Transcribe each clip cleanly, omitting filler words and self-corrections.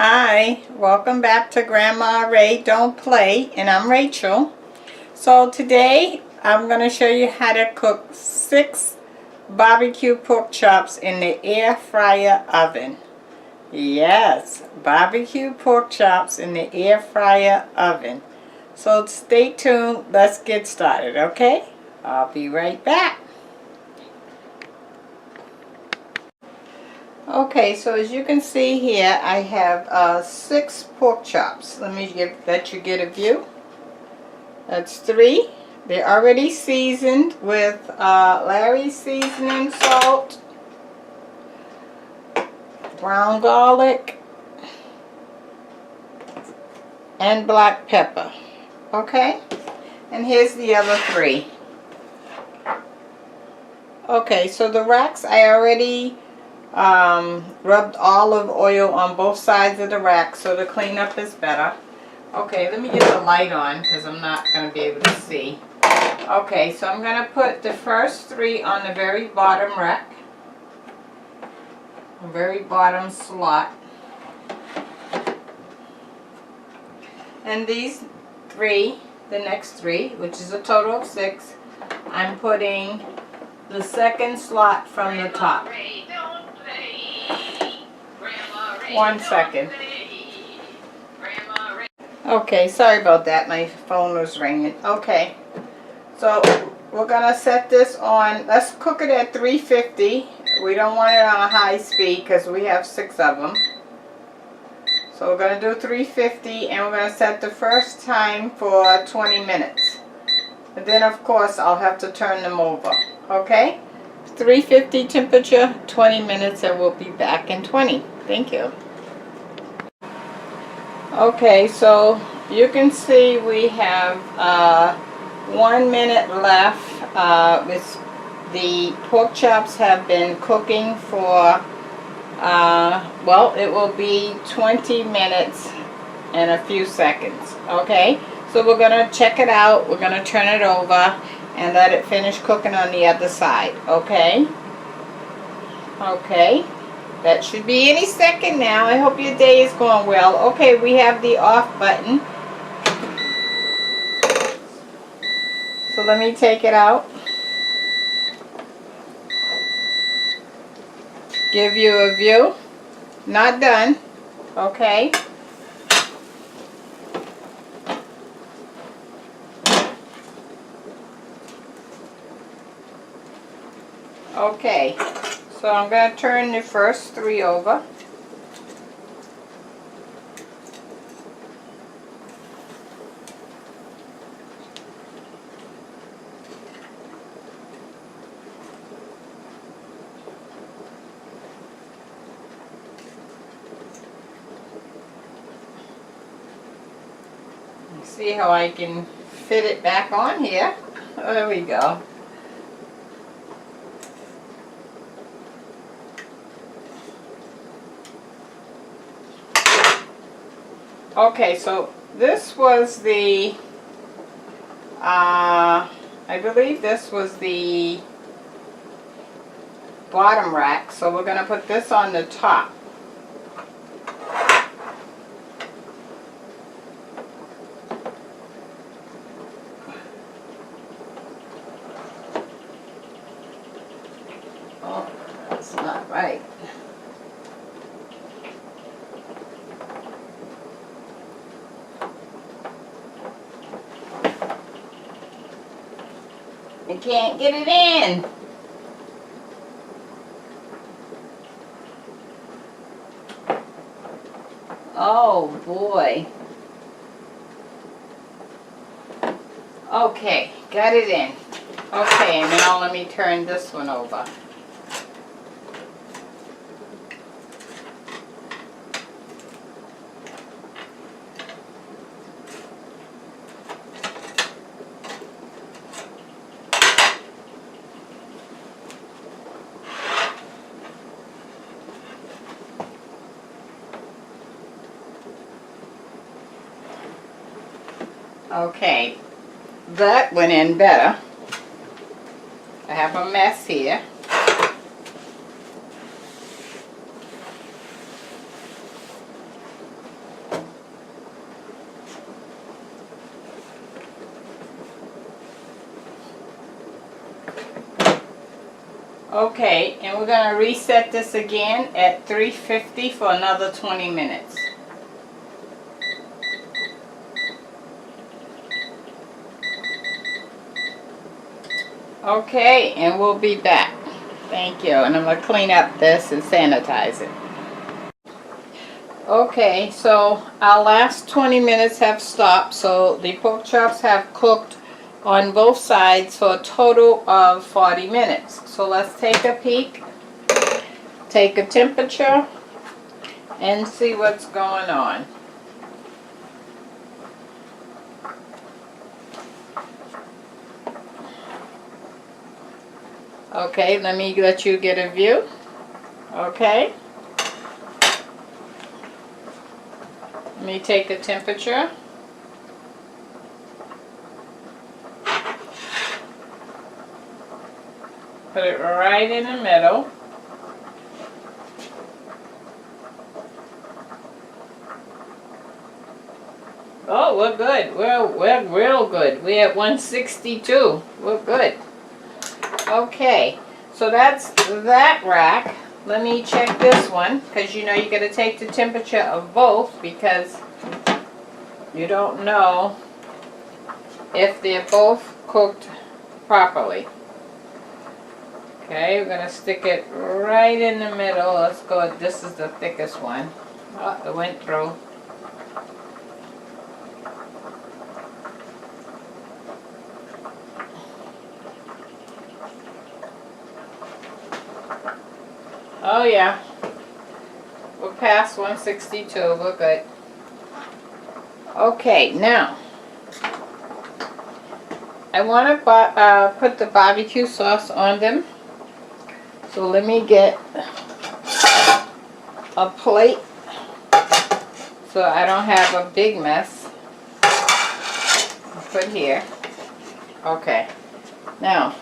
Hi, welcome back to Grandma Ray Don't Play, and I'm Rachel. So today I'm going to show you how to cook 6 barbecue pork chops in the air fryer oven. Yes, barbecue pork chops in the air fryer oven. So stay tuned, let's get started, okay? I'll be right back. Okay, so as you can see here, I have 6 pork chops. Let you get a view. That's 3. They're already seasoned with Larry's seasoning salt, brown garlic, and black pepper. Okay, and here's the other 3. Okay, so the racks I already rubbed olive oil on both sides of the rack so the cleanup is better. Okay, let me get the light on because I'm not going to be able to see. Okay, so I'm going to put the first 3 on the very bottom rack, the very bottom slot. And these 3, the next 3, which is a total of 6, I'm putting the second slot from the top. 1 second. Okay, sorry about that. My phone was ringing. Okay, so we're going to set this on. Let's cook it at 350. We don't want it on a high speed because we have 6 of them. So we're going to do 350 and we're going to set the first time for 20 minutes. And then of course I'll have to turn them over. Okay? 350 temperature, 20 minutes, and we'll be back in 20. Thank you. Okay, so you can see we have 1 minute left. The pork chops have been cooking for, well, it will be 20 minutes and a few seconds. Okay, so we're going to check it out. We're going to turn it over and let it finish cooking on the other side. Okay? Okay. That should be any second now. I hope your day is going well. Okay, we have the off button. So let me take it out. Give you a view. Not done. Okay. Okay. So I'm going to turn the first 3 over. See how I can fit it back on here. There we go. Okay, so this was the, I believe this was the bottom rack, so we're going to put this on the top. Oh, that's not right. I can't get it in. Oh boy. Okay, got it in. Okay, now let me turn this one over. Okay, that went in better. I have a mess here. Okay, and we're going to reset this again at 350 for another 20 minutes. Okay, and we'll be back. Thank you. And I'm going to clean up this and sanitize it. Okay, so our last 20 minutes have stopped, so the pork chops have cooked on both sides for a total of 40 minutes. So let's take a peek, take a temperature, and see what's going on. Okay, let me let you get a view. Okay. Let me take a temperature. Put it right in the middle. Oh, we're good. We're real good. We're at 162. We're good. Okay, so that's that rack. Let me check this one, because you know you got to take the temperature of both, because you don't know if they're both cooked properly. Okay, we're going to stick it right in the middle. Let's go, this is the thickest one. Oh, it went through. Oh yeah, we're past 162, we're good. Okay, now, I want to put the barbecue sauce on them. So let me get a plate so I don't have a big mess. Put here. Okay, now,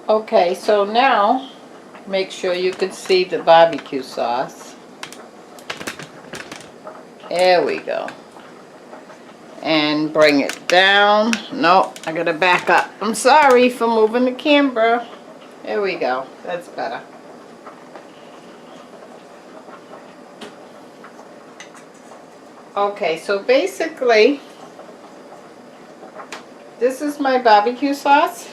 okay, so now make sure you can see the barbecue sauce. There we go. And bring it down. Nope, I gotta back up. I'm sorry for moving the camera. There we go. That's better. Okay, so basically, this is my barbecue sauce.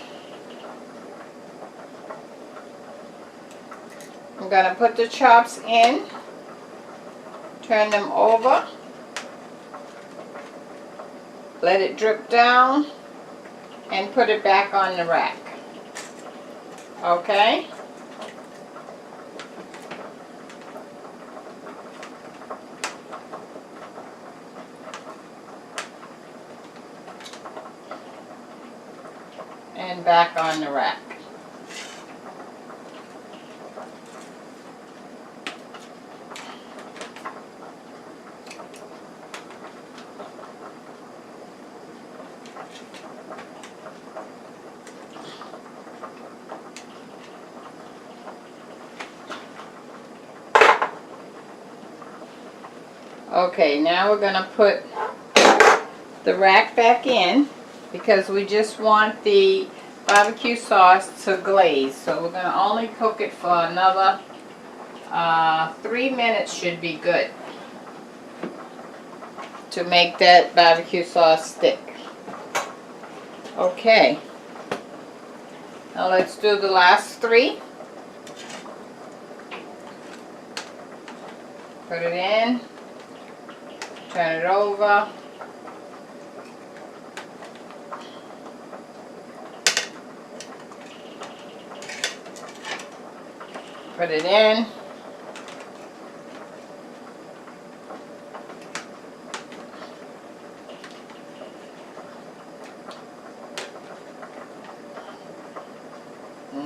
I'm gonna put the chops in, turn them over, let it drip down, and put it back on the rack. Okay? And back on the rack. Okay, now we're going to put the rack back in, because we just want the barbecue sauce to glaze. So we're going to only cook it for another 3 minutes should be good to make that barbecue sauce stick. Okay, now let's do the last 3. Put it in. Turn it over. Put it in.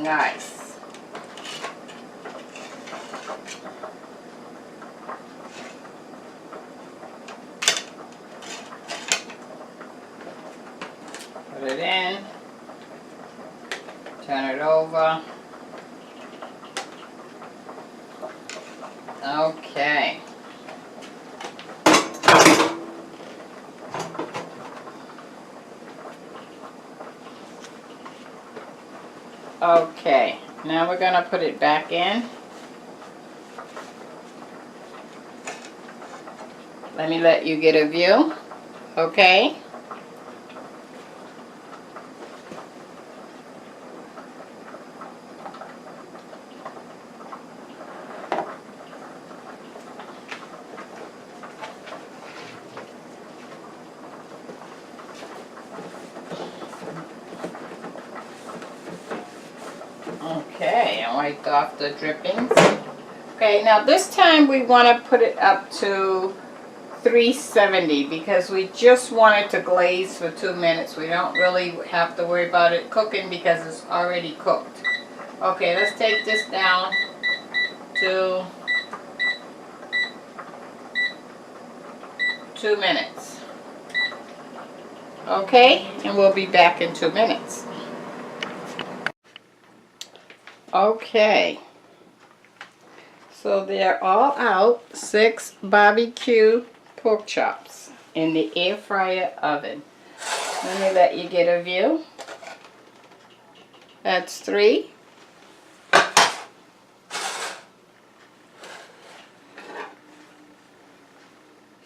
Nice. Put it in, turn it over, Okay. Okay, now we're going to put it back in. Let me let you get a view. Okay. Okay, I wiped off the drippings. Okay, now this time we want to put it up to 370 because we just want it to glaze for 2 minutes. We don't really have to worry about it cooking because it's already cooked. Okay, let's take this down to 2 minutes. Okay, and we'll be back in 2 minutes. Okay, so they're all out. 6 B.B.Q pork chops in the air fryer oven. Let me let you get a view. That's 3.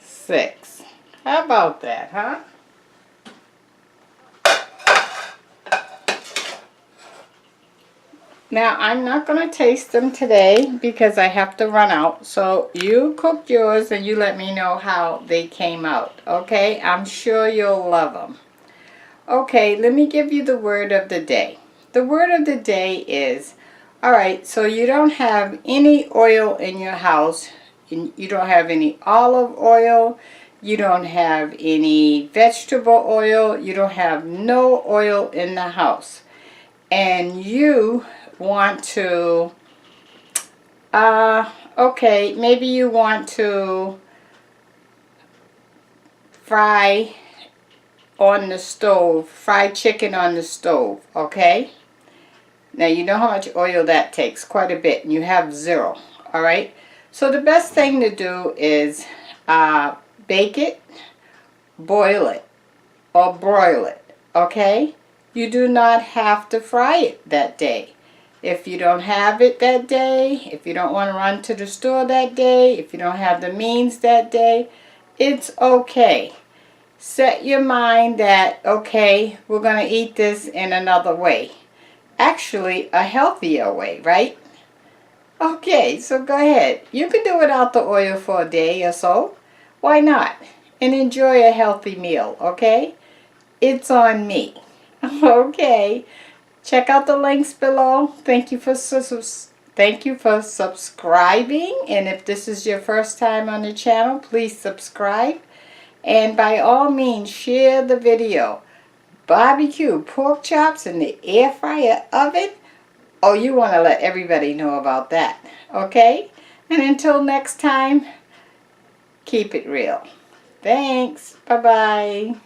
6. How about that, huh? Now, I'm not going to taste them today because I have to run out. So, you cook yours and you let me know how they came out. Okay? I'm sure you'll love them. Okay, let me give you the word of the day. The word of the day is, alright, so you don't have any oil in your house. You don't have any olive oil. You don't have any vegetable oil. You don't have no oil in the house. And you want to, okay, maybe you want to fry on the stove, fried chicken on the stove, okay? Now you know how much oil that takes, quite a bit, and you have 0, alright? So the best thing to do is bake it, boil it, or broil it, okay? You do not have to fry it that day. If you don't have it that day, if you don't want to run to the store that day, if you don't have the means that day, it's okay. Set your mind that, okay, we're going to eat this in another way. Actually, a healthier way, right? Okay, so go ahead. You can do without the oil for a day or so. Why not? And enjoy a healthy meal, okay? It's on me. Okay. Check out the links below. Thank you for subscribing. And if this is your first time on the channel, please subscribe. And by all means, share the video. B.B.Q pork chops in the air fryer oven. Oh, you want to let everybody know about that. Okay? And until next time, keep it real. Thanks. Bye-bye.